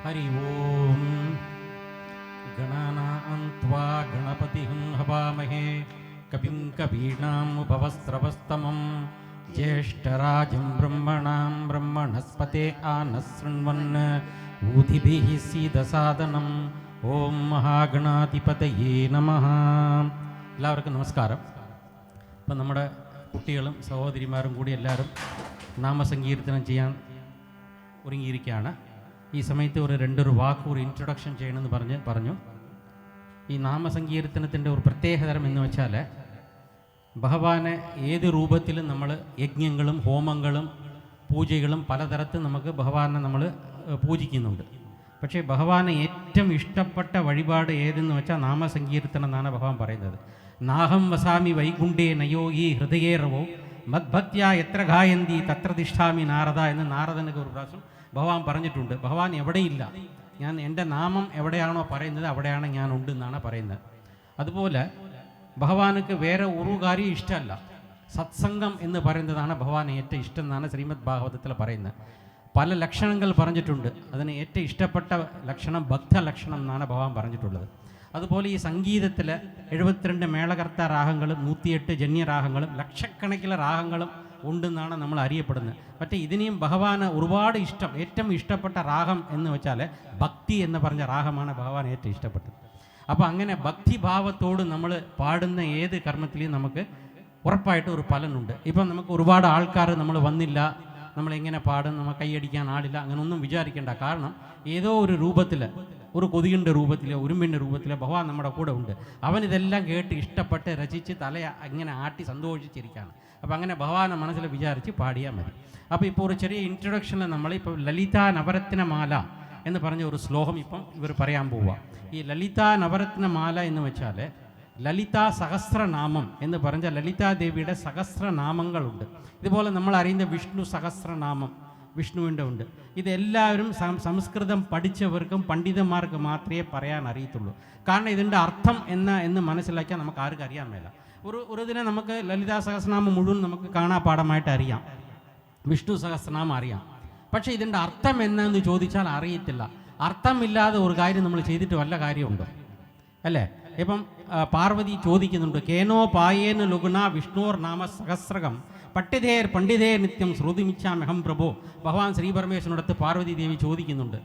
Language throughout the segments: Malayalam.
हरि ओम गणानां त्वा गणपतिं हवामहे कविं कवीनाम् उपवस्त्रवस्तमं ज्येष्ठराजं ब्रह्मणां ब्रह्मणस्पते आनशृण्वन् ऊधिभिः सीदसादनं ओम महागणाधिपतये नमः. എല്ലാവർക്കും നമസ്കാരം. ഇപ്പം നമ്മുടെ കുട്ടികളും സഹോദരിമാരും കൂടി എല്ലാവരും നാമസങ്കീർത്തനം ചെയ്യാൻ ഒരുങ്ങിയിരിക്കുകയാണ്. ഈ സമയത്ത് ഒരു വാക്ക് ഒരു ഇൻട്രൊഡക്ഷൻ ചെയ്യണമെന്ന് പറഞ്ഞു. ഈ നാമസങ്കീർത്തനത്തിൻ്റെ ഒരു പ്രത്യേകതരം എന്ന് വെച്ചാൽ ഭഗവാനെ ഏത് രൂപത്തിലും നമ്മൾ യജ്ഞങ്ങളും ഹോമങ്ങളും പൂജകളും പലതരത്തിൽ നമുക്ക് ഭഗവാനെ നമ്മൾ പൂജിക്കുന്നുണ്ട്. പക്ഷേ ഭഗവാന് ഏറ്റവും ഇഷ്ടപ്പെട്ട വഴിപാട് ഏതെന്ന് വെച്ചാൽ നാമസങ്കീർത്തനം എന്നാണ് ഭഗവാൻ പറയുന്നത്. നാഹം വസാമി വൈകുണ്ഠേ നയോ ഈ ഹൃദയേറവോ മദ്ഭക്ത്യാ എത്ര ഗായന്തി തത്ര തിഷ്ഠാമി നാരദ എന്ന് നാരദനൊക്കെ ഒരു പ്രാവശ്യം ഭഗവാൻ പറഞ്ഞിട്ടുണ്ട്. ഭഗവാൻ എവിടെയില്ല, ഞാൻ എൻ്റെ നാമം എവിടെയാണോ പറയുന്നത് അവിടെയാണ് ഞാൻ ഉണ്ടെന്നാണ് പറയുന്നത്. അതുപോലെ ഭഗവാനുക്ക് വേറെ ഒരു കാര്യം ഇഷ്ടമല്ല. സത്സംഗം എന്ന് പറയുന്നതാണ് ഭഗവാൻ ഏറ്റവും ഇഷ്ടം എന്നാണ് ശ്രീമദ് ഭാഗവതത്തിൽ പറയുന്നത്. പല ലക്ഷണങ്ങൾ പറഞ്ഞിട്ടുണ്ട്. അതിന് ഏറ്റവും ഇഷ്ടപ്പെട്ട ലക്ഷണം ഭക്തലക്ഷണം എന്നാണ് ഭഗവാൻ പറഞ്ഞിട്ടുള്ളത്. അതുപോലെ ഈ സംഗീതത്തിൽ 72 മേളകർത്ത രാഗങ്ങളും 108 ജന്യരാഗങ്ങളും ലക്ഷക്കണക്കിലെ രാഗങ്ങളും ഉണ്ടെന്നാണ് നമ്മൾ അറിയപ്പെടുന്നത്. പക്ഷേ ഇതിനെയും ഭഗവാന് ഒരുപാട് ഇഷ്ടം, ഏറ്റവും ഇഷ്ടപ്പെട്ട രാഗം എന്ന് വെച്ചാൽ ഭക്തി എന്ന് പറഞ്ഞ രാഗമാണ് ഭഗവാൻ ഏറ്റവും ഇഷ്ടപ്പെട്ടത്. അപ്പോൾ അങ്ങനെ ഭക്തിഭാവത്തോട് നമ്മൾ പാടുന്ന ഏത് കർമ്മത്തിലും നമുക്ക് ഉറപ്പായിട്ട് ഒരു ഫലമുണ്ട്. ഇപ്പം നമുക്ക് ഒരുപാട് ആൾക്കാർ നമ്മൾ വന്നില്ല, നമ്മളെങ്ങനെ പാടും, നമ്മൾ കൈയടിക്കാൻ ആളില്ല, അങ്ങനെയൊന്നും വിചാരിക്കേണ്ട. കാരണം ഏതോ ഒരു രൂപത്തിൽ, ഒരു കൊതിയുടെ രൂപത്തിലോ ഉരുമ്പിൻ്റെ രൂപത്തിലോ ഭഗവാൻ നമ്മുടെ കൂടെ ഉണ്ട്. അവനിതെല്ലാം കേട്ട് ഇഷ്ടപ്പെട്ട് രചിച്ച് ഇങ്ങനെ ആട്ടി സന്തോഷിച്ചിരിക്കുകയാണ്. അപ്പോൾ അങ്ങനെ ഭഗവാനെ മനസ്സിൽ വിചാരിച്ച് പാടിയാൽ മതി. അപ്പോൾ ഇപ്പോൾ ഒരു ചെറിയ ഇൻട്രൊഡക്ഷനിൽ നമ്മളിപ്പോൾ ലളിതാ നവരത്നമാല എന്ന് പറഞ്ഞ ഒരു ശ്ലോകം ഇപ്പം ഇവർ പറയാൻ പോവുക. ഈ ലളിതാ നവരത്നമാല എന്ന് വെച്ചാൽ ലളിതാ സഹസ്രനാമം എന്ന് പറഞ്ഞാൽ ലളിതാദേവിയുടെ സഹസ്രനാമങ്ങളുണ്ട്. ഇതുപോലെ നമ്മൾ അറിയുന്ന വിഷ്ണു സഹസ്രനാമം വിഷ്ണുവിൻ്റെ ഉണ്ട്. ഇതെല്ലാവരും സംസ്കൃതം പഠിച്ചവർക്കും പണ്ഡിതന്മാർക്ക് മാത്രമേ പറയാൻ അറിയത്തുള്ളൂ. കാരണം ഇതിൻ്റെ അർത്ഥം എന്ന് മനസ്സിലാക്കിയാൽ നമുക്ക് ആർക്കും അറിയാൻ മേല. ഒരു ഇതിനെ നമുക്ക് ലളിതാ സഹസ്രനാമം മുഴുവൻ നമുക്ക് കാണാപാഠമായിട്ട് അറിയാം, വിഷ്ണു സഹസ്രനാമം അറിയാം. പക്ഷേ ഇതിൻ്റെ അർത്ഥം എന്നാന്ന് ചോദിച്ചാൽ അറിയത്തില്ല. അർത്ഥമില്ലാതെ ഒരു കാര്യം നമ്മൾ ചെയ്തിട്ട് വല്ല കാര്യമുണ്ടോ? അല്ലേ? ഇപ്പം പാർവതി ചോദിക്കുന്നുണ്ട്, കേനോ പായേന ലുഗുണ വിഷ്ണോർ നാമ സഹസ്രകം പണ്ഡിതേർ പണ്ഡിതേർ നിത്യം ശ്രുതിമിച്ചാമഹം പ്രഭോ. ഭഗവാൻ ശ്രീ പരമേശ്വരനടുത്ത് പാർവതി ദേവി ചോദിക്കുന്നുണ്ട്.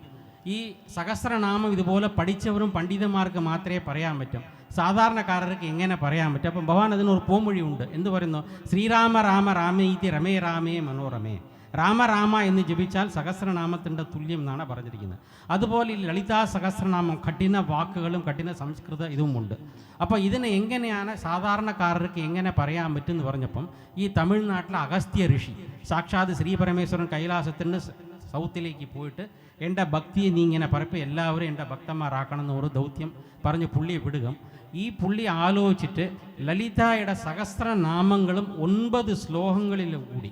ഈ സഹസ്രനാമം ഇതുപോലെ പഠിച്ചവരും പണ്ഡിതന്മാർക്ക് മാത്രമേ പറയാൻ പറ്റും, സാധാരണക്കാരർക്ക് എങ്ങനെ പറയാൻ പറ്റും? അപ്പം ഭഗവാൻ അതിനൊരു പോംവഴിയുണ്ട്. എന്ത് പറയുന്നു? ശ്രീരാമ രാമ രാമേതി രമേ രാമേ മനോരമേ. രാമ എന്ന് ജപിച്ചാൽ സഹസ്രനാമത്തിൻ്റെ തുല്യം എന്നാണ് പറഞ്ഞിരിക്കുന്നത്. അതുപോലെ ഈ ലളിതാ സഹസ്രനാമം കഠിന വാക്കുകളും കഠിന സംസ്കൃത ഇതുമുണ്ട്. അപ്പോൾ ഇതിനെ എങ്ങനെയാണ് സാധാരണക്കാരർക്ക് എങ്ങനെ പറയാൻ പറ്റുമെന്ന് പറഞ്ഞപ്പം ഈ തമിഴ്നാട്ടിലെ അഗസ്ത്യ ഋഷി, സാക്ഷാത് ശ്രീ പരമേശ്വരൻ കൈലാസത്തിന് സൗത്തിലേക്ക് പോയിട്ട് എൻ്റെ ഭക്തിയെ നീ ഇങ്ങനെ പറയപ്പോൾ എല്ലാവരും എൻ്റെ ഭക്തന്മാരാക്കണം എന്ന് ഒരു ദൗത്യം പറഞ്ഞ് പുള്ളിയെ വിടുക. ഈ പുള്ളി ആലോചിച്ചിട്ട് ലളിതായുടെ സഹസ്രനാമങ്ങളും 9 ശ്ലോകങ്ങളിൽ കൂടി,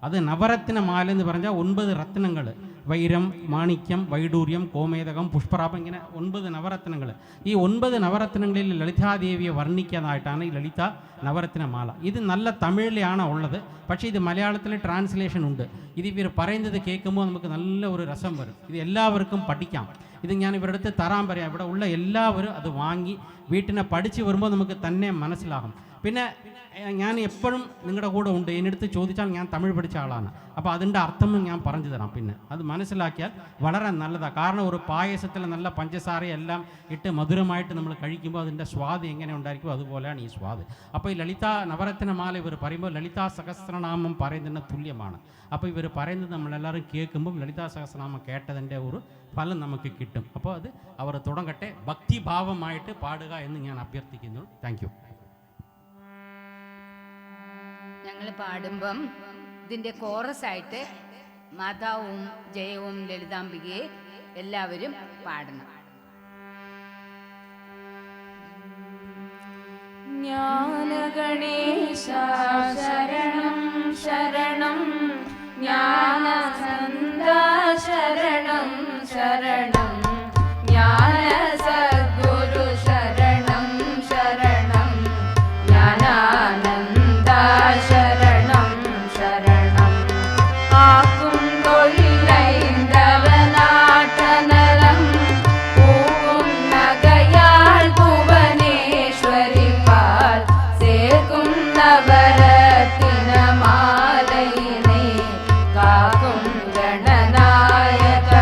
അത് നവരത്ന മാല എന്ന് പറഞ്ഞാൽ 9 രത്നങ്ങൾ, വൈരം, മാണിക്യം, വൈഡൂര്യം, കോമേതകം, പുഷ്പറാപം, ഇങ്ങനെ 9 നവരത്നങ്ങൾ. ഈ 9 നവരത്നങ്ങളിൽ ലളിതാദേവിയെ വർണ്ണിക്കാനായിട്ടാണ് ഈ ലളിത നവരത്നമാല. ഇത് നല്ല തമിഴിലാണ് ഉള്ളത്, പക്ഷേ ഇത് മലയാളത്തിൽ ട്രാൻസ്ലേഷൻ ഉണ്ട്. ഇത് ഇവർ പറയുന്നത് കേൾക്കുമ്പോൾ നമുക്ക് നല്ല ഒരു രസം വരും. ഇത് എല്ലാവർക്കും പഠിക്കാം. ഇത് ഞാൻ ഇവരുടെ അടുത്ത് തരാൻ പറയാം. ഇവിടെ ഉള്ള എല്ലാവരും അത് വാങ്ങി വീട്ടിനെ പഠിച്ച് വരുമ്പോൾ നമുക്ക് തന്നെ മനസ്സിലാകും. പിന്നെ ഞാൻ എപ്പോഴും നിങ്ങളുടെ കൂടെ ഉണ്ട്. എന്നടുത്ത് ചോദിച്ചാൽ ഞാൻ തമിഴ് പഠിച്ച ആളാണ്. അപ്പോൾ അതിൻ്റെ അർത്ഥം ഞാൻ പറഞ്ഞു തരാം. പിന്നെ അത് മനസ്സിലാക്കിയാൽ വളരെ നല്ലതാണ്. കാരണം ഒരു പായസത്തിൽ നല്ല പഞ്ചസാരയെല്ലാം ഇട്ട് മധുരമായിട്ട് നമ്മൾ കഴിക്കുമ്പോൾ അതിൻ്റെ സ്വാദ് എങ്ങനെ ഉണ്ടായിരിക്കും, അതുപോലെയാണ് ഈ സ്വാദ്. അപ്പോൾ ഈ ലളിത നവരത്നമാല ഇവർ പറയുമ്പോൾ ലളിതാ സഹസ്രനാമം പറയുന്നതിന് തുല്യമാണ്. അപ്പോൾ ഇവർ പറയുന്നത് നമ്മളെല്ലാവരും കേൾക്കുമ്പോൾ ലളിതാ സഹസ്രനാമം കേട്ടതിൻ്റെ ഒരു ഫലം നമുക്ക് കിട്ടും. അപ്പോൾ അത് അവർ തുടങ്ങട്ടെ, ഭക്തിഭാവമായിട്ട് പാടുക എന്ന് ഞാൻ അഭ്യർത്ഥിക്കുന്നു. Thank you. ഞങ്ങൾ പാടുമ്പം ഇതിൻ്റെ കോറസായിട്ട് മാതാവും ജയവും ലളിതാംബികയെ എല്ലാവരും പാടണം. ജ്ഞാനഗണേശ ശരണം ശരണം, ജ്ഞാനസന്ത ശരണം ശരണം, ജ്ഞാനസദ്ഗുരു ശരണം ശരണം, ജ്ഞാനാനന്ദ ശരണം ശരണം, ആക്കും തൊഴിലൈന്ദവനാട്ടനലം പൂവും നഗയാൾ ഭുവനേശ്വരി പാൽ ചേർക്കും നവരത്തിനമാലയിനെ കാക്കും ഗണനായക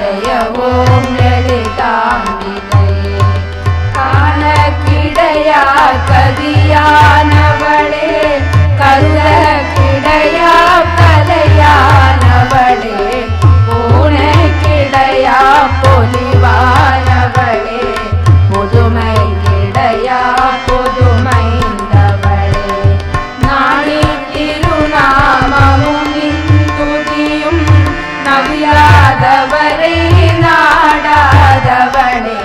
ஜய ஓம் லலிதாம்பிகையே காணக்கிடையா கதியானவளே கருத கிடையா கலையானவளே பூனைக்கிடையா பொலிவானவளே புதுமை கிடையா புதுமைந்தவளே நாணி திருநாமமும் இந்துதியும் நவியாதவரை நாடாதவளே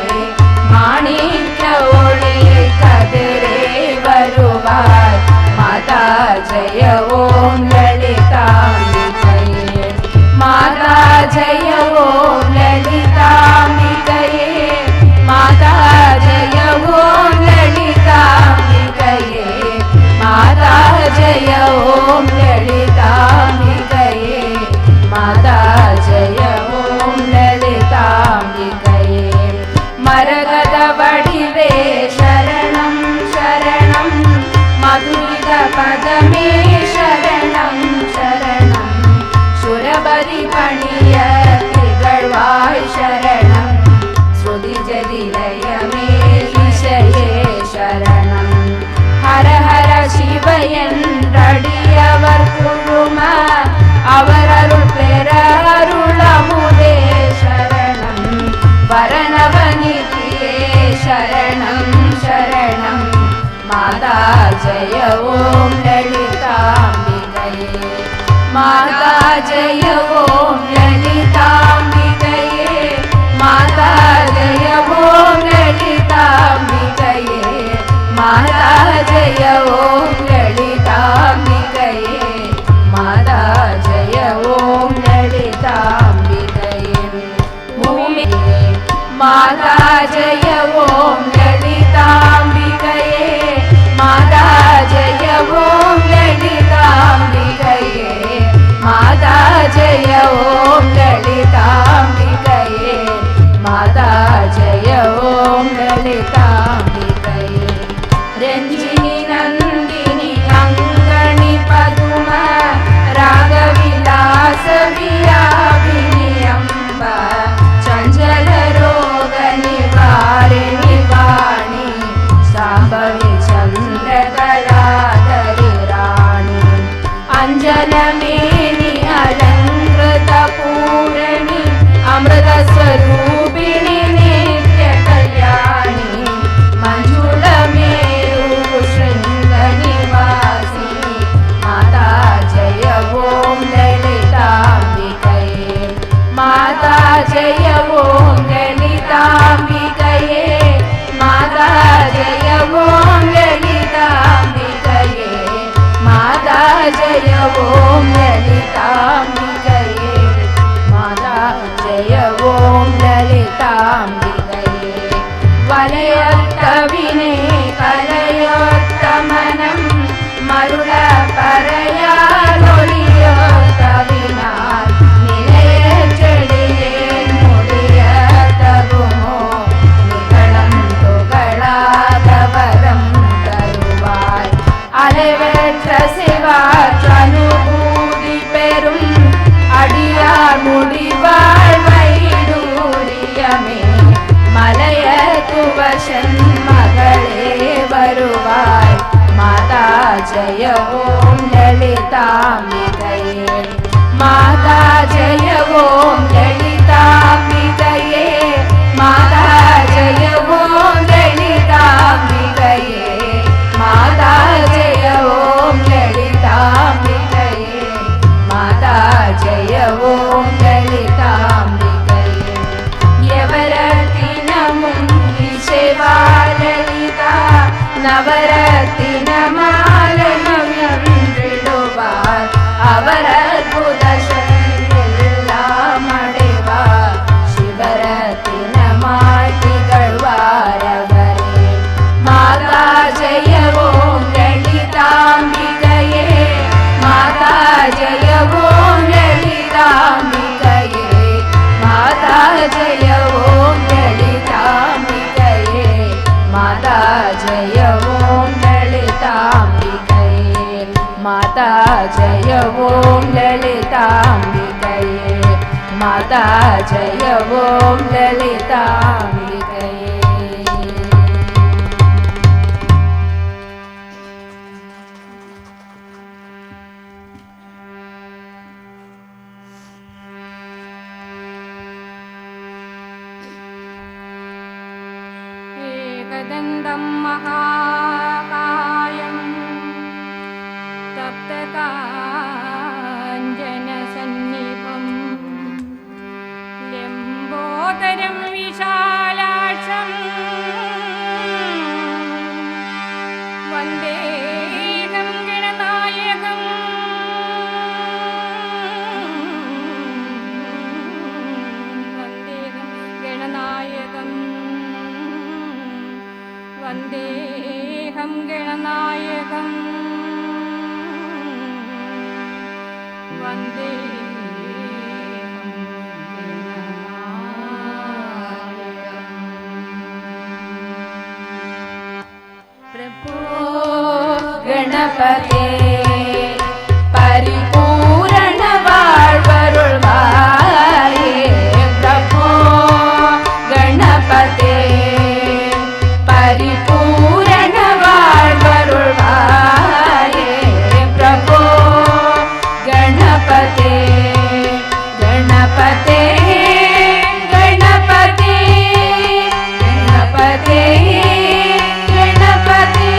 மாணிக்க ஒளி கதிரே வருவாய் மாதா ஜய ஓம் லலிதாம்பிகையே மாதா ஜய ஓம் லலிதாம்பிகையே மாதா ஜய ஓம் லலிதாம்பிகையே மாதா ஜய ஓம் லலிதாம்பிகையே மாதா ஜய ஓம் லலிதாம்பிகையே மரகத வடிவே சரணம் சரணம் மதுரித பதமே சரணம் சரணம் சுரபரி பணிய திகழ்வாய் சரணம் ஸ்ருதி ஜதிலயமே விஷயே சரணம் ஹர ஹர சிவ என்றடியவர் குழும அவரருள் பெற அருளமுதே சரணம் வரணவநிதியே சரணம் சரணம் மாதா ஜய ஓம் லலிதாம்பிகையே மாதா ஜய ஓம் லலிதாம்பிகையே மாதா ஜய ஓம் லலிதாம்பிகையே மாதா ஜய ஓம் லலிதாம்பிகையே மாதா ஜய ஓம் லலிதாம்பிகையே பூமி மாதா ஜய ஓம் லலிதாம்பிகையே மாதா ஜய ஓம் லலிதாம்பிகையே மாதா ஜய ஓம் லலிதாம்பிகையே மாதா ஜய ஓம் லலிதாம்பிகையே ரஞ்சினி நந்தினி அங்கணி பதும ராகவிலாಸ ವಿಲಾಪಿನಿ ಅಂಬ ಚಂಚಲ ರೋಗ ನಿವಾರಿಣಿ ವಾಣಿ ಸಾಂಬವಿ ಚಂದ್ರ ಕಲಾಧರಿ ರಾಣಿ ಅಂಜನ ಮೇನಿ ಅಲಂಕೃತ ಪೂರಣಿ ಅಮೃತ ಸ್ವರೂಪಿಣಿ ನಿತ್ಯ ಕಲ್ಯಾಣಿ ಮಂಜುಳ ಮೇರು ಶೃಂಗ ನಿವಾಸಿನಿ ಮಾತಾ ಜಯ ಓಂ ಲಲಿತಾಂಬಿಕಯೇ ಮಾತಾ ಜಯ ಓಂ ಲಲಿತಾಂಬಿಕಯೇ ಮಾತಾ ಜಯ ಓಂ ಲಲಿತಾಂಬಿಕಯೇ ಮಾತಾ ಜಯ ಓಂ ಲಲಿತಾಂಬಿಕಯೇ ಮಾತಾ ಜಯ ಓಂ ಲಲಿತಾಂಬಿಕಯೇ ವಲಯತ್ತ ವಿನೇ ಕಲಯೋತ್ತ ಮನಂ ಮರುಳ ಪರಯಾಲೊಳಿಯೋತ್ತ ವಿನಾಲ್ ನಿಲಯ ಚಳಿಯೇ ನುಡಿಯ ತಗುಮೋ ನಿಗಳಂ ತುಗಳಾದವರಂ ತರುವಾಯ್ அலைவற்ற சிவாற்றனுபூதி பெரும் அடியார் முடிவாழ் வைடூரியமே மலைய துவசன் மகளே வருவாய் மாதா ஜய ஓம் லலிதாம்பிகையே மாதா ஜய ஓம் லலிதாம்பிகையே மாதா ஜய ஓம் லலிதாம்பிகையே மாதா ஜய ஓம் லலிதாம்பிகையே மாதா ஜய ஓம் லலிதாம்பிகையே யவரத்தினமும் இசைவா லலிதா நவரத்தின மாலனவிடுவார் அவர் அற்புத எல்லாம் அடைவார் சிவரத்தினமாய் திகழ்வாரவரே மாதா ஜய ஓம் லலிதாம்பிகையே மாதா ஜய ஓம் லலிதாம்பிகையே மாதா ஜய ஓம் லலிதாம்பிகையே மாதா ஜய ஓம் லலிதாம்பிகையே மாதா ஜய ஓம் லலிதாம்பிகையே மாதா माता जय ओं ललिताम्बिकये। एकदन्तं महाकायं तप्तकाञ्जनसन्निभं लम्बोदरं विशालाक्षं वन्देहं गणनायकं वन्देहं गणनायकं प्रभो गणपते परिपूर्ण வாழ்வருள்வாயே प्रभो गणपते परिपूर्ण வாழ்வருள்வாயே प्रभो गणपते गणपते गणपते गणपते गणपते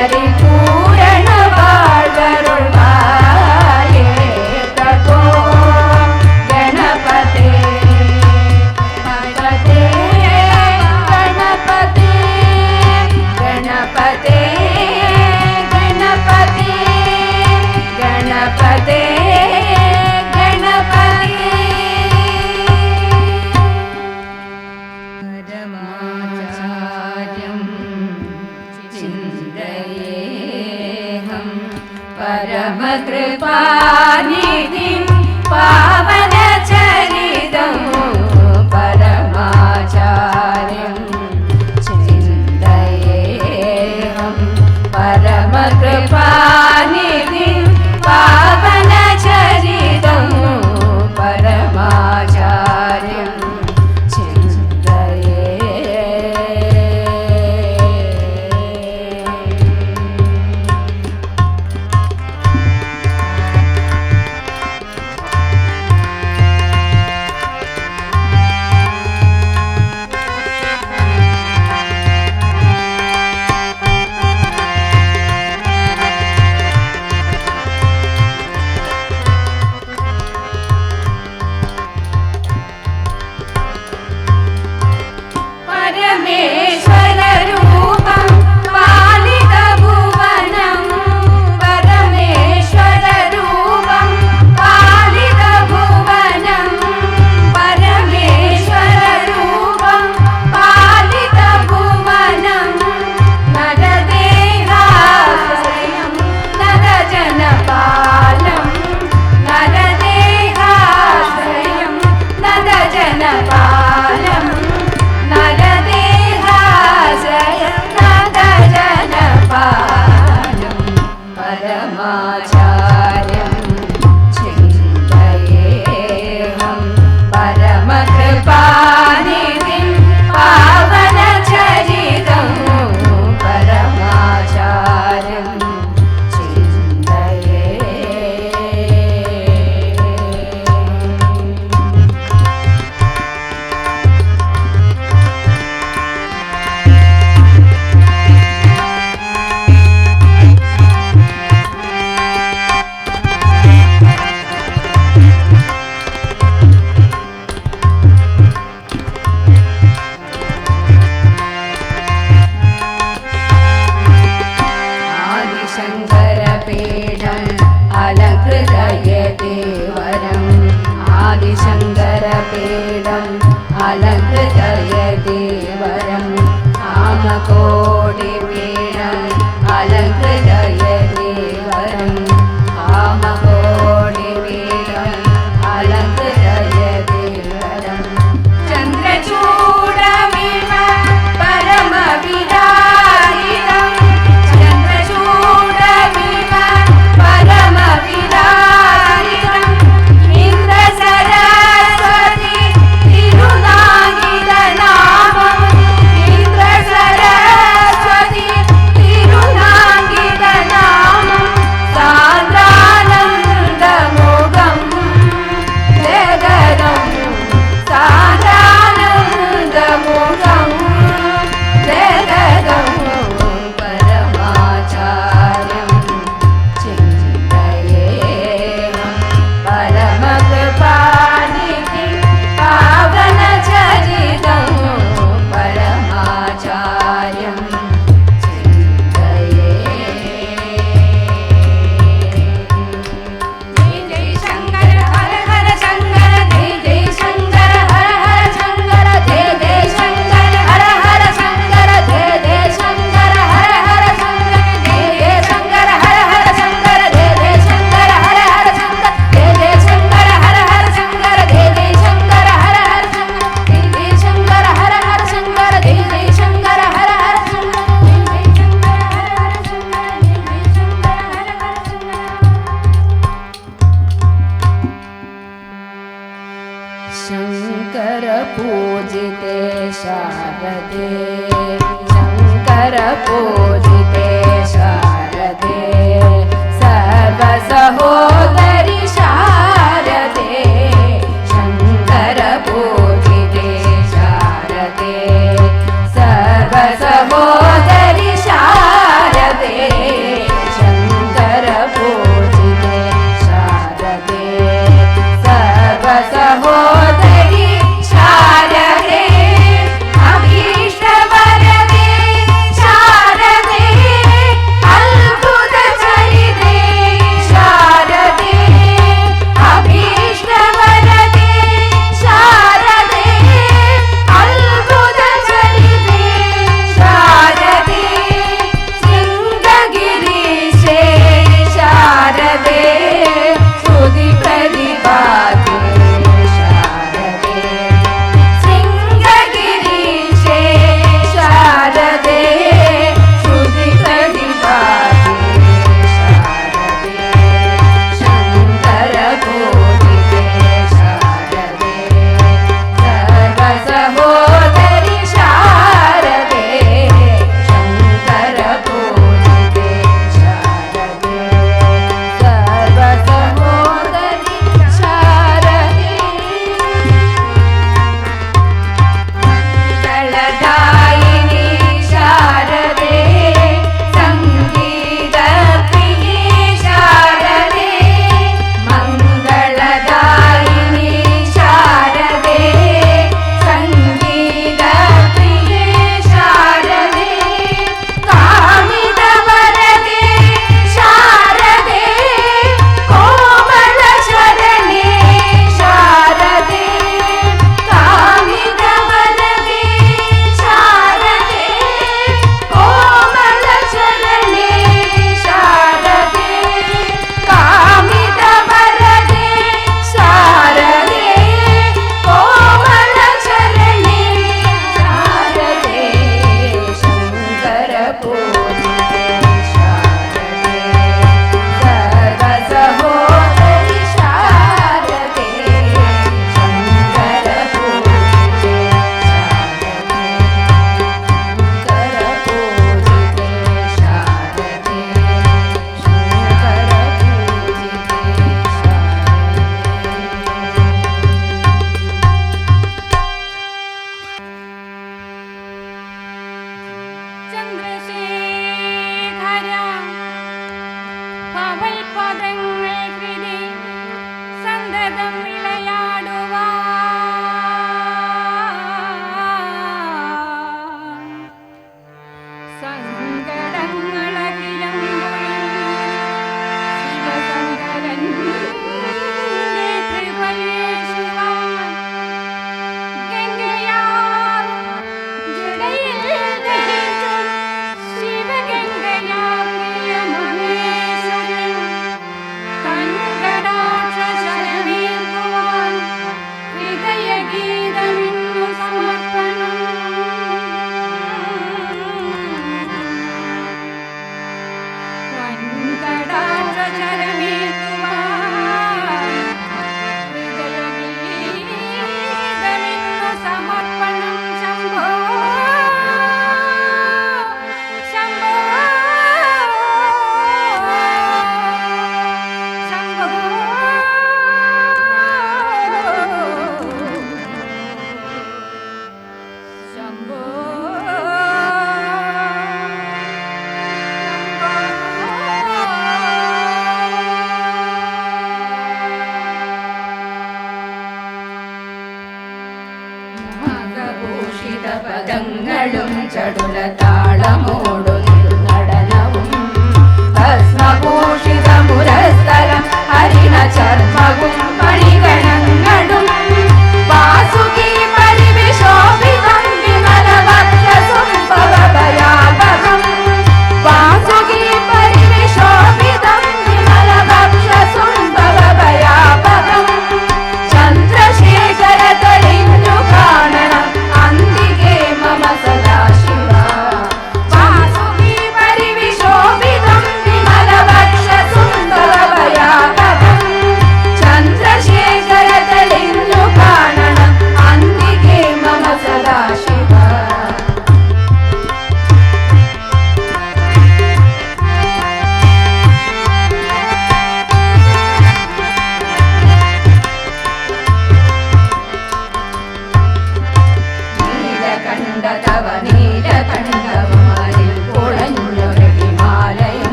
പരിപൂരണ വാഴ്വരുൾവായേ പ്രഭോ ഗണപതേ ഗണപതേ ഗണപതേ ഗണപതേ ഗണപതേ ഗണപതേ പരമാചാര്യം ചിന്തയേഹം പരമകൃപാനിധിം പാവനചരിതം പരമാചാര്യം ചിന്തയേഹം പരമകൃപാനിധിം പാവനചരിതം പരമാചാര്യം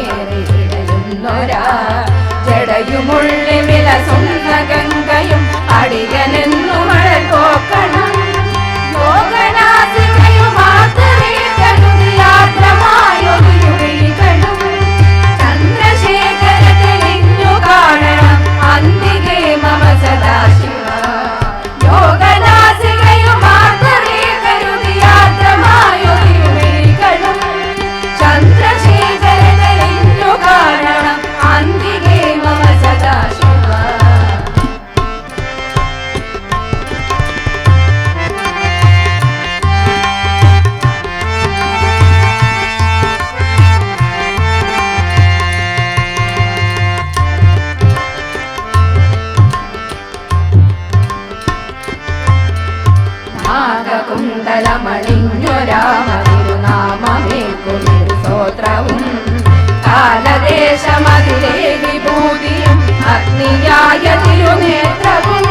മേറിയിടയുന്നൊരാ ജടയുമുള്ളി വിലസുന്ന ഗംഗയും അടിയനെന്നു മഴൽ പോക്കണം യോഗനാസികയും മാത്രമേ കരുതിയാത്രമായൊരുഴികളും ചന്ദ്രശേഖര തെളിഞ്ഞു കാണണം അന്തികേ മമ സദാശിവ യോഗനാസികയും മാത്രമേ കരുതിയാത്രമായൊരുഴികളും ചന്ദ്രശേഖര തെളിഞ്ഞു കാണണം അന്തികേ മമ സദാശിവ നാഗകുണ്ടലമണിഞ്ഞൊരാമതിരുനാമമേൽക്കുമിരു സ്തോത്രവും കാലദേശമതിലെ വിഭൂതിയും അഗ്നിയായ തിരുനേത്രവും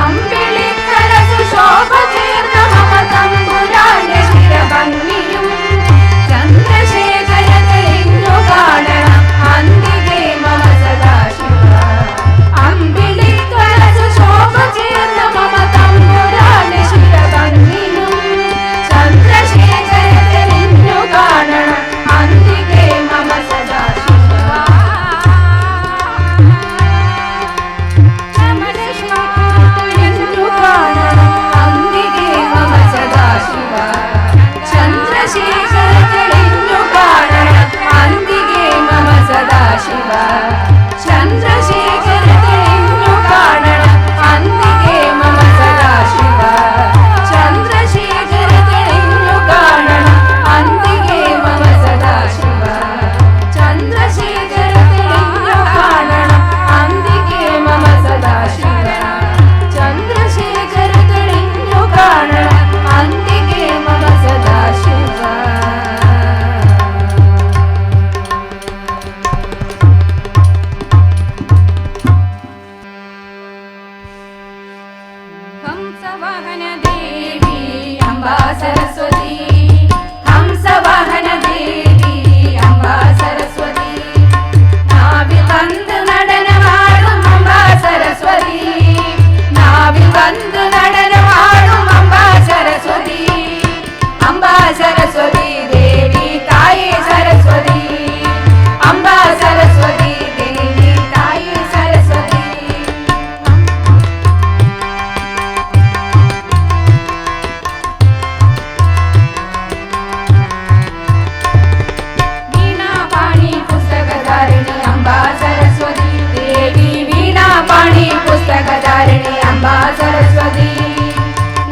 അമ്പിളിക്കരസു ശോഭ ചേർന്ന മമ തമ്പുരാന്റെ ശിരഭംഗിയും ചന്ദ്രശേഖര തെളിഞ്ഞു കാണണം അന്തികേ മമ സദാശിവ അമ്പിളിക്കരസു ശോഭ ചേർന്ന മമ തമ്പുരാന്റെ ശിരഭംഗിയും ചന്ദ്രശേഖര തെളിഞ്ഞു കാണണം അന്തികേ മമ സദാശിവ തെളിഞ്ഞു കാണണം അന്തികേ മമ സദാശിവ ചന്ദ്രശേഖര തെളിഞ്ഞു കാണണം അന്തികേ മമ സദാശിവ ചന്ദ്രശേഖര തെളിഞ്ഞു കാണണം അന്തികേ മമ സദാശിവ ചന്ദ്രശേഖര തെളിഞ്ഞു കാണണം അന്തികേ മമ സദാശിവ ചന്ദ്രശേഖര തെളിഞ്ഞു കാണണം അന്തികേ മമ സദാശിവ ചന്ദ്രശേഖര തെളിഞ്ഞു കാണണം അന്തികേ മമ സദാശിവ ഹംസവാഹന ദേവി അംബാ സരസ്വതി ഹംസവാഹന ദേവി അംബാ സരസ്വതി നാവിൽ വന്ന് നടനമാടും അംബാ സരസ്വതി നാവിൽ വന്ന് നടനമാടും അംബാ സരസ്വതി അംബാ സരസ്വതി ദേവി തായേ സരസ്വതി അംബാ സരസ്വതി ദേവി തായേ സരസ്വതി वीणापाणि पुस्तकधारिणी अम्बा सरस्वती देवी वीणापाणि पुस्तकधारिणी अम्बा सरस्वती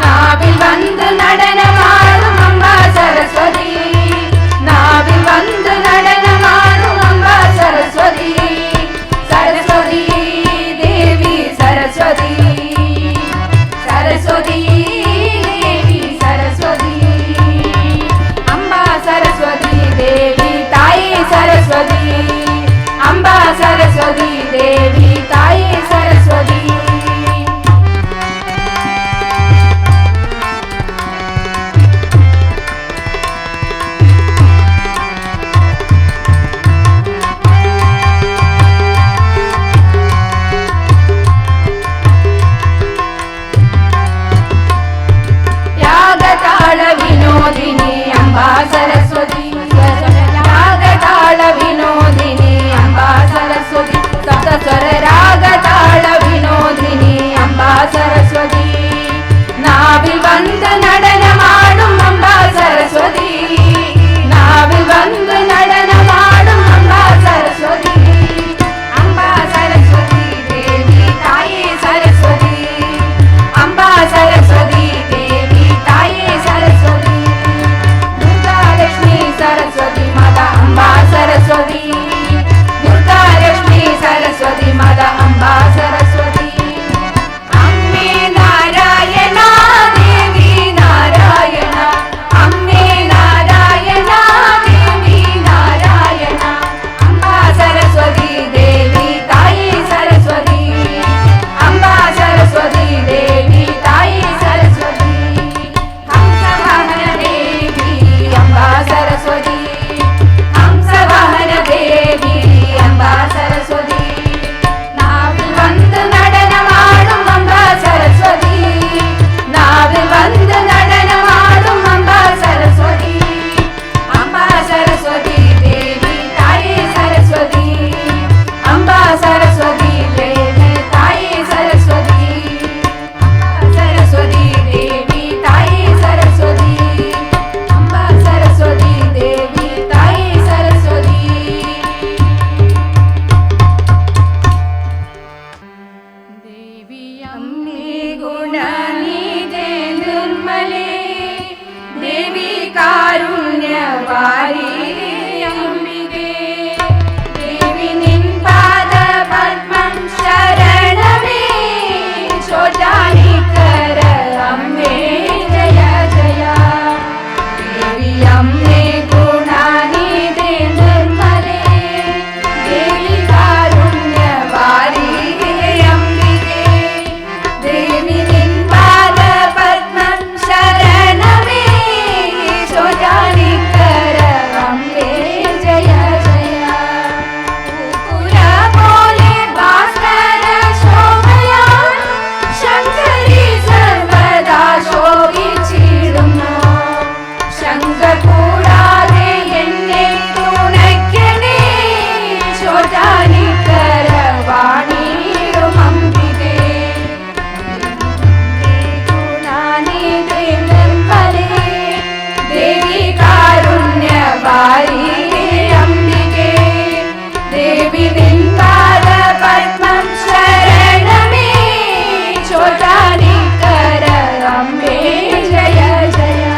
नाविल वंद നടനമാടും अम्बा सरस्वती नाविल वंद നടനമാടും अम्बा सरस्वती सरस्वती देवी सरस्वती सरस्वती देवी सरस्वती अम्बा सरस्वती देवी ताये सरस्वती अम्बा सरस्वती देवी ताये सरस्वती यागताल विनोदिनी अम्बा सरस्वती यागताल विनोदिनी अम्बा सरस्वती सप्तस्वर देवी निन्दार पद्मं शरणमे चोटानिकर अम्बे जय जय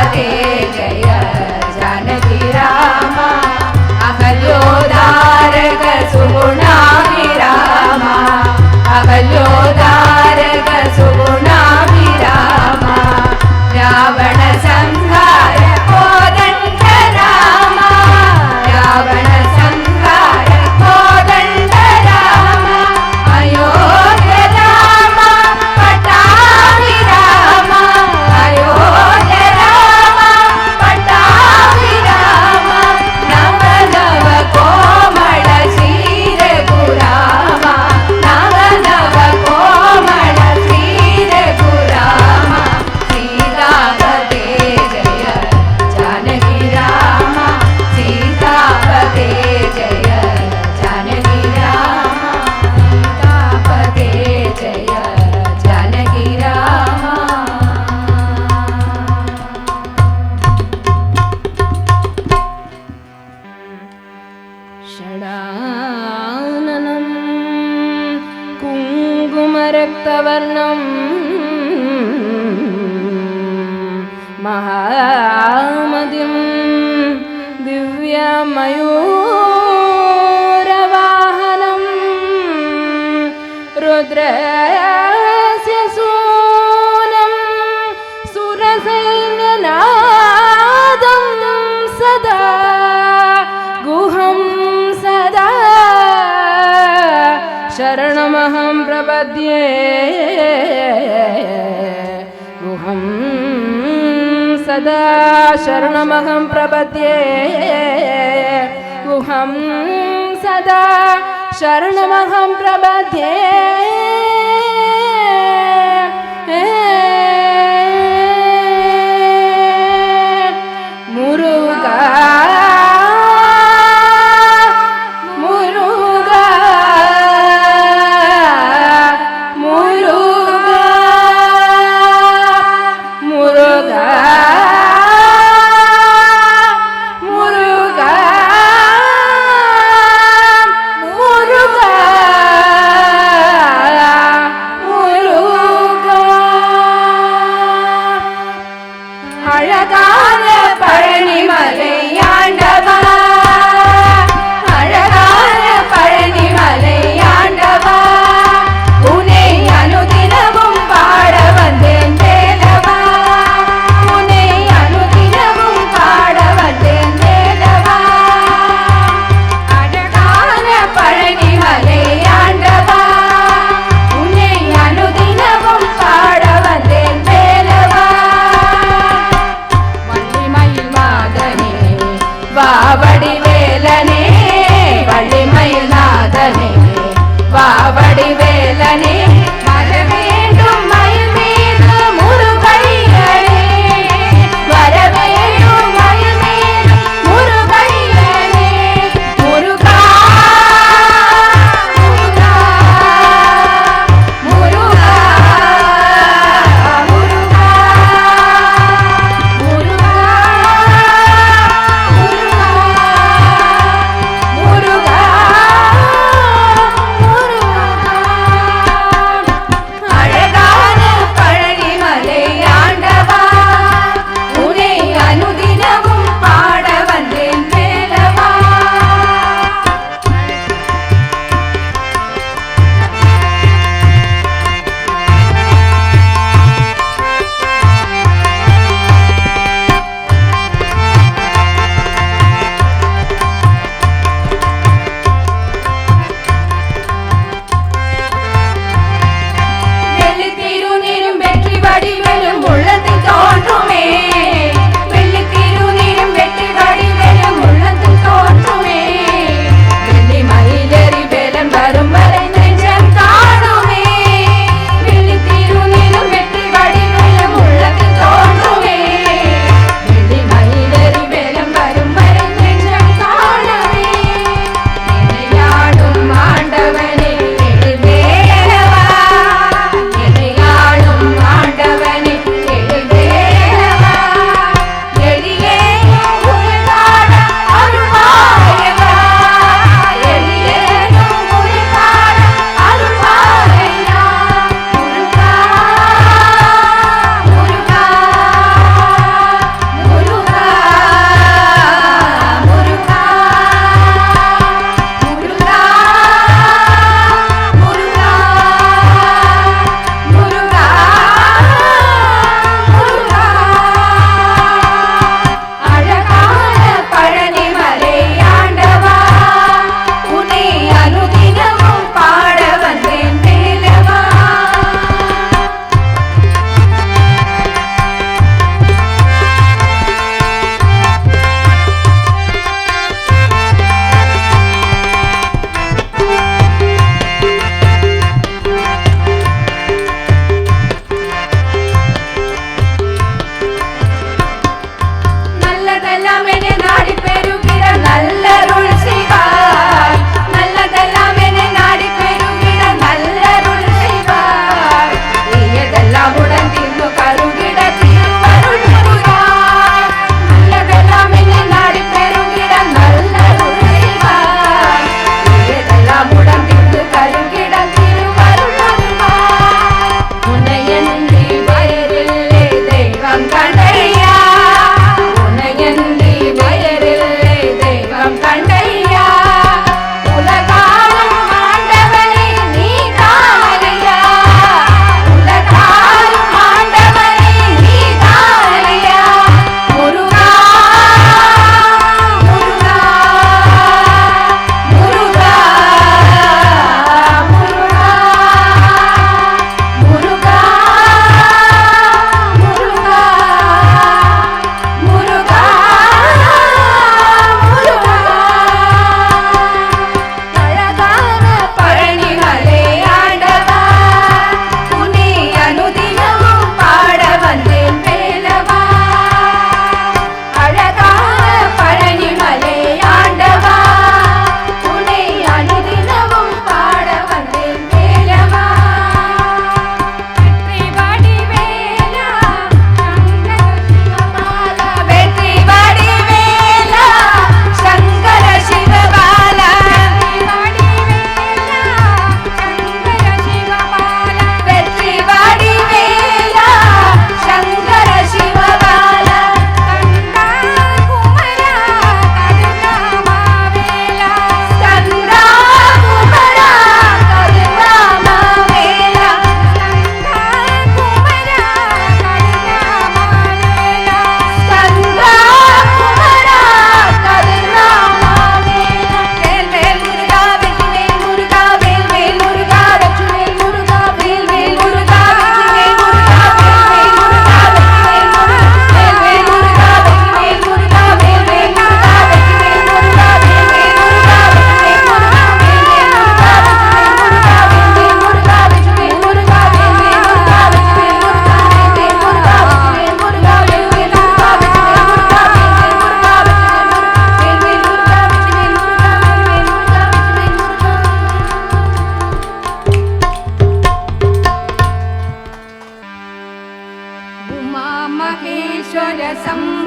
सीतापते जय जानकी राम अहल्योदारक सुगुणाभिराम अहल्योदारक सुगुणाभिराम रावण संहार कोदण्ड राम रावण संहार कोदण्ड राम अयोध्य राम पट्टाभिराम अयोध्य राम पट्टाभिराम नव नव कोमल शीर गुराम नव नव कोमल शीर गुराम सीतापते जय जानकी राम सीतापते जय जानकी राम सीतापते जय जानकी राम षडाननं कुङ्कुमरक्तवर्णं महामदिं दिव्यमयूरवाहनं रुद्रस्य सूनं सुरसैन्यनादं सदा गुहं सदा शरणमहं प्रपद्ये गुहं सदा शरणमहं प्रपद्ये गुहं सदा शरणमहं प्रपद्ये मुरुगा मुरुगा मुरुगा मुरुगा मुरुगा मुरुगा मुरुगा அழகான பழனிமலையாண்டவா அழகான பழனிமலையாண்டவா உன்னை அனுதினமும் பாட வந்தேன் வேலவா உன்னை அனுதினமும் பாட வந்தேன் வேலவா அழகான பழனிமலையாண்டவா உன்னை அனுதினமும் பாட வந்தேன் வேலவா வள்ளிமயில் மாதனே வாவடி வேலனே வள்ளிமயில் நாதனே வாவடி வேலனே வர வேண்டும் மயில் மீது முருகையனே வர வேண்டும் மயில் மீது முருகையனே முருகா முருகா முருகா முருகா முருகா முருகா முருகா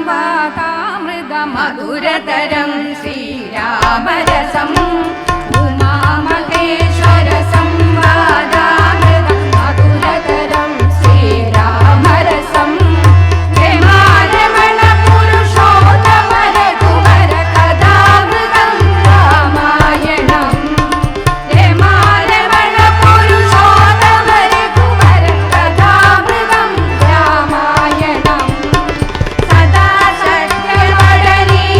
സംവാദാമൃത മധുരതരം ശ്രീരാമരസം ഉമാമഹേശ്വര സംവാദാമൃത മധുരതരം ശ്രീരാമരസം രമാരമണ പുരുഷോത്തമ രഘുവര കഥാമൃതം രാമായണം രമാരമണ പുരുഷോത്തമ രഘുവര കഥാമൃതം രാമായണം സദാ ശക്തിവടനീയതമം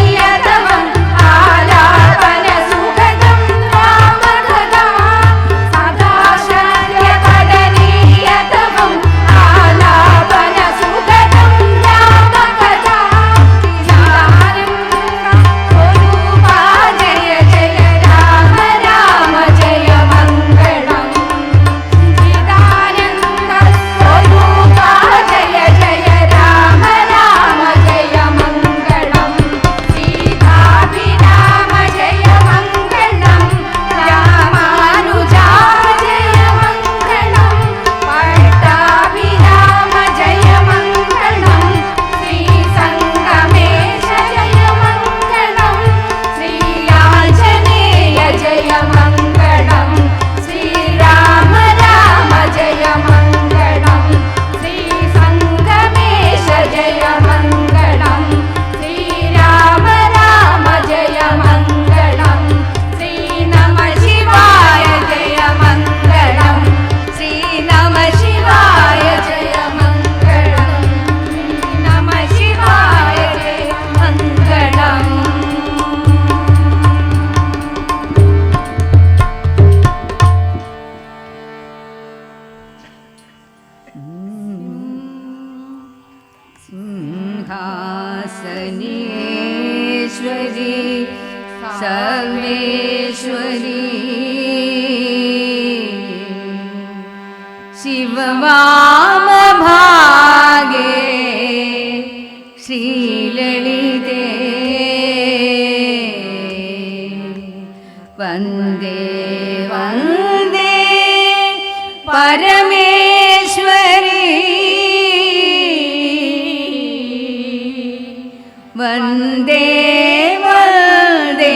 ആലാപന സുഖദം രാമകഥാ സദാ ശക്തിവടനീയതമം ആലാപന സുഖദം രാമകഥാ സ്വരൂപാ ജയ ജയ രാമ രാമ ജയ മംഗളം ചിദാനന്ദ സ്വരൂപാ ജയ ജയ രാമ രാമ ജയ മംഗളം സീതാഭിരാമ ജയ മംഗളം രാമാനുജാ ജയ മംഗളം പട്ടാഭിരാമ ജയ മംഗളം ശ്രീ സംഗമേശ ജയ മംഗളം ശ്രീയാഞ്ജനേയ ജയ മംഗളം ശ്രീരാമ രാമ ജയ മംഗളം ശ്രീ സംഗമേശ ജയ മംഗളം ശ്രീരാമ രാമ ജയ മംഗളം ശ്രീ നമ ശിവായ ജയ മംഗളം ശ്രീ നമ ശിവായ ജയ മംഗളം ശ്രീ നമ ശിവായ ജയ മംഗളം സിംഹാസനേശ്വരി സർവേശ്വരി ശിവവാമഭാഗേ ശ്രീലളിതേ വന്ദേ വന്ദേ പരമേശ്വരി വന്ദേ വന്ദേ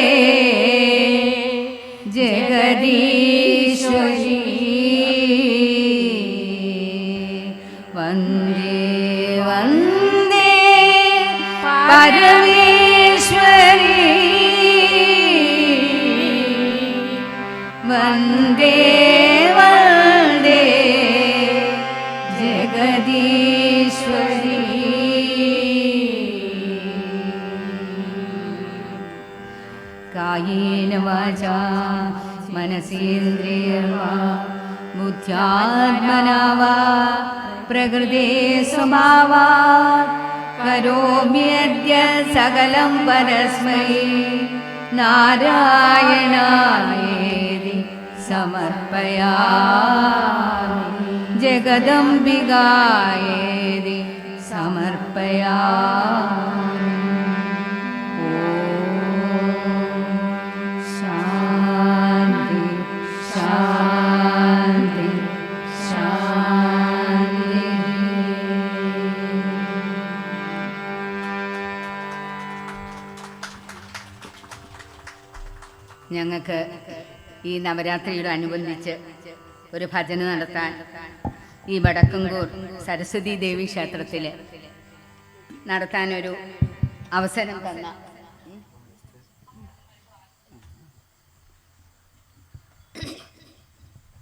ജഗദീശ്വരി വന്ദേ വന്ദേ പരമേശ്വരി വന്ദേ വന്ദേ ജഗദീശ്വരി കായേന വാചാ മനസേന്ദ്രിയർവാ ബുദ്ധ്യാത്മനാ വാ പ്രകൃതേ സ്വഭാവാത് കരോമ്യദ്യ സകലം പരസ്മൈ നാരായണായേതി സമർപ്പയാമി ജഗദംബികായേതി സമർപ്പയാമി ശാന്തി ശാന്തി ശാന്തി. ഞങ്ങൾക്ക് ഈ നവരാത്രിയോടനുബന്ധിച്ച് ഒരു ഭജന നടത്താൻ ഈ വടക്കങ്കൂർ സരസ്വതി ദേവി ക്ഷേത്രത്തിൽ നടത്താനൊരു അവസരം തന്ന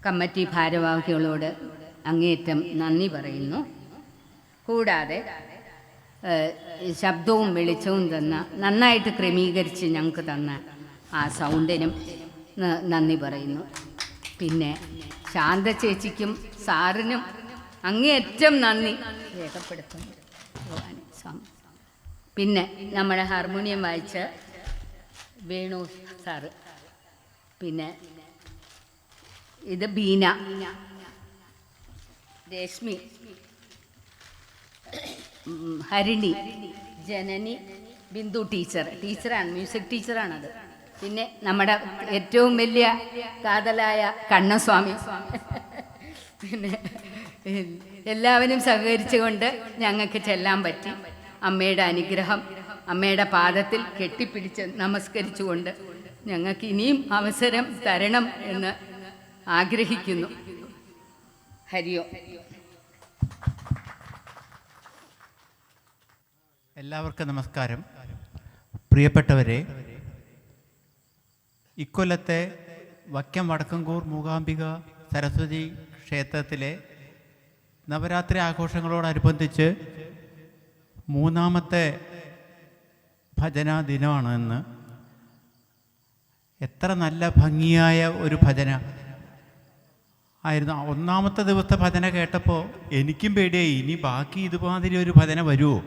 കമ്മിറ്റി ഭാരവാഹികളോട് അങ്ങേയറ്റം നന്ദി പറയുന്നു. കൂടാതെ ശബ്ദവും വെളിച്ചവും തന്ന നന്നായിട്ട് ക്രമീകരിച്ച് ഞങ്ങൾക്ക് തന്ന ആ സൗണ്ടിനും നന്ദി പറയുന്നു. പിന്നെ ശാന്ത ചേച്ചിക്കും സാറിനും അങ്ങേയറ്റം നന്ദി രേഖപ്പെടുത്തുന്നു. പിന്നെ നമ്മുടെ ഹാർമോണിയം വായിച്ച വേണു സാറ്, പിന്നെ ഇത് ബീന, രശ്മി, ഹരിണി, ജനനി, ബിന്ദു ടീച്ചറാണ്, മ്യൂസിക് ടീച്ചറാണത്. പിന്നെ നമ്മുടെ ഏറ്റവും വലിയ കാതലായ കണ്ണസ്വാമി. പിന്നെ എല്ലാവരും സഹകരിച്ചുകൊണ്ട് ഞങ്ങൾക്ക് ചെല്ലാൻ പറ്റി. അമ്മയുടെ അനുഗ്രഹം അമ്മയുടെ പാദത്തിൽ കെട്ടിപ്പിടിച്ച് നമസ്കരിച്ചുകൊണ്ട് ഞങ്ങൾക്ക് ഇനിയും അവസരം തരണം എന്ന് ആഗ്രഹിക്കുന്നു. ഹരിയോ. എല്ലാവർക്കും നമസ്കാരം. പ്രിയപ്പെട്ടവരെ, ഇക്കൊല്ലത്തെ വക്കം വടക്കംകൂർ മൂകാംബിക സരസ്വതി ക്ഷേത്രത്തിലെ നവരാത്രി ആഘോഷങ്ങളോടനുബന്ധിച്ച് 3ാമത്തെ ഭജന ദിനമാണ് ഇന്ന്. എത്ര നല്ല ഭംഗിയായ ഒരു ഭജന ആയിരുന്നു. 1ാമത്തെ ദിവസത്തെ ഭജന കേട്ടപ്പോൾ എനിക്കും പേടിയായി, ഇനി ബാക്കി ഇതുമാതിരി ഒരു ഭജന വരുമോ.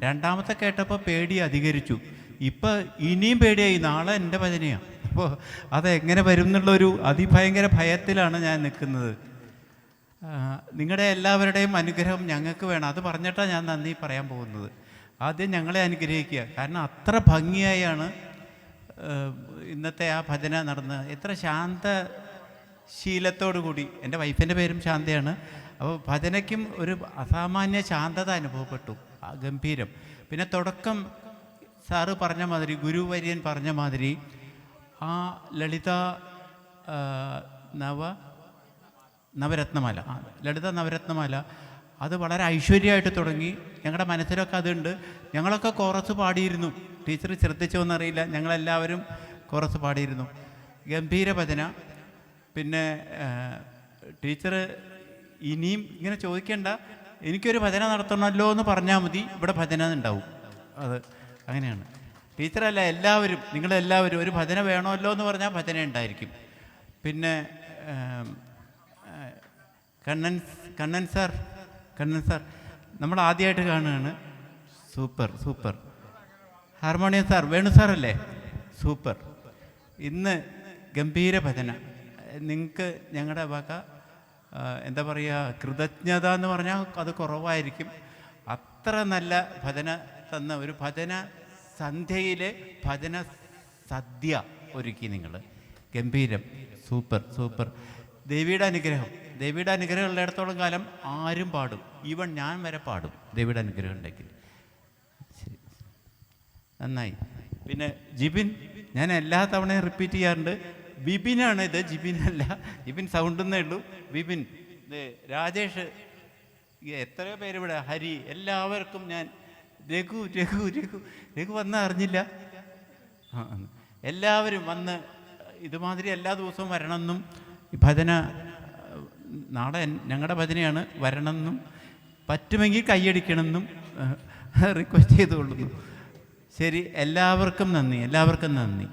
2ാമത്തെ കേട്ടപ്പോൾ പേടി അധികരിച്ചു. ഇപ്പം ഇനിയും പേടിയായി, നാളെ എൻ്റെ ഭജനയാണ്. അപ്പോൾ അതെങ്ങനെ വരും എന്നുള്ളൊരു അതിഭയങ്കര ഭയത്തിലാണ് ഞാൻ നിൽക്കുന്നത്. നിങ്ങളുടെ എല്ലാവരുടെയും അനുഗ്രഹം ഞങ്ങൾക്ക് വേണം. അത് പറഞ്ഞിട്ടാണ് ഞാൻ നന്ദി പറയാൻ പോകുന്നത്. ആദ്യം ഞങ്ങളെ അനുഗ്രഹിക്കുക. കാരണം അത്ര ഭംഗിയായാണ് ഇന്നത്തെ ആ ഭജന നടന്നത്. എത്ര ശാന്തശീലത്തോടു കൂടി. എൻ്റെ വൈഫിൻ്റെ പേരും ശാന്തയാണ്. അപ്പോൾ ഭജനയ്ക്കും ഒരു അസാമാന്യ ശാന്തത അനുഭവപ്പെട്ടു, ഗംഭീരം. പിന്നെ തുടക്കം സാറ് പറഞ്ഞ മാതിരി, ഗുരുവര്യൻ പറഞ്ഞ മാതിരി, ആ ലളിത നവരത്നമാല, ലളിത നവരത്നമാല, അത് വളരെ ഐശ്വര്യമായിട്ട് തുടങ്ങി. ഞങ്ങളുടെ മനസ്സിലൊക്കെ അതുണ്ട്. ഞങ്ങളൊക്കെ കോറസ് പാടിയിരുന്നു. ടീച്ചർ ശ്രദ്ധിച്ചോന്നറിയില്ല, ഞങ്ങളെല്ലാവരും കോറസ് പാടിയിരുന്നു. ഗംഭീര ഭജന. പിന്നെ ടീച്ചർ ഇനിയും ഇങ്ങനെ ചോദിക്കേണ്ട, എനിക്കൊരു ഭജന നടത്തണമല്ലോ എന്ന് പറഞ്ഞാൽ മതി, ഇവിടെ ഭജന ഉണ്ടാവും. അത് അങ്ങനെയാണ്. ടീച്ചറല്ല, എല്ലാവരും, നിങ്ങളെല്ലാവരും ഒരു ഭജന വേണമല്ലോ എന്ന് പറഞ്ഞാൽ ഭജന ഉണ്ടായിരിക്കും. പിന്നെ കണ്ണൻ സാർ നമ്മൾ ആദ്യമായിട്ട് കാണുകയാണ്. സൂപ്പർ. ഹാർമോണിയം സാർ, വേണു സാറല്ലേ, സൂപ്പർ. ഇന്ന് ഗംഭീര ഭജന. നിങ്ങൾക്ക് ഞങ്ങളുടെ വക എന്താ പറയുക, കൃതജ്ഞത എന്ന് പറഞ്ഞാൽ അത് കുറവായിരിക്കും. അത്ര നല്ല ഭജന തന്ന ഒരു ഭജന സന്ധ്യയിലെ ഭജന സദ്യ ഒരുക്കി നിങ്ങൾ. ഗംഭീരം, സൂപ്പർ. ദേവിയുടെ അനുഗ്രഹം ഉള്ളിടത്തോളം കാലം ആരും പാടും. ഈവൻ ഞാൻ വരെ പാടും ദേവിയുടെ അനുഗ്രഹം ഉണ്ടെങ്കിൽ. ശരി, നന്നായി. പിന്നെ ജിബിൻ, ഞാൻ എല്ലാ തവണയും റിപ്പീറ്റ് ചെയ്യാറുണ്ട്. ബിബിനാണ് ഇത്, ജിബിനല്ല. ജിബിൻ സൗണ്ടെന്നേ ഉള്ളൂ. ബിബിൻ, രാജേഷ്, എത്രയോ പേര് ഇവിടെ, ഹരി, എല്ലാവർക്കും ഞാൻ രഘു വന്ന് അറിഞ്ഞില്ല. എല്ലാവരും വന്ന് ഇതുമാതിരി എല്ലാ ദിവസവും വരണമെന്നും, ഭജന നാളെ ഞങ്ങളുടെ ഭജനയാണ്, വരണമെന്നും, പറ്റുമെങ്കിൽ കൈയടിക്കണമെന്നും റിക്വസ്റ്റ് ചെയ്തുകൊള്ളുന്നു. ശരി, എല്ലാവർക്കും നന്ദി.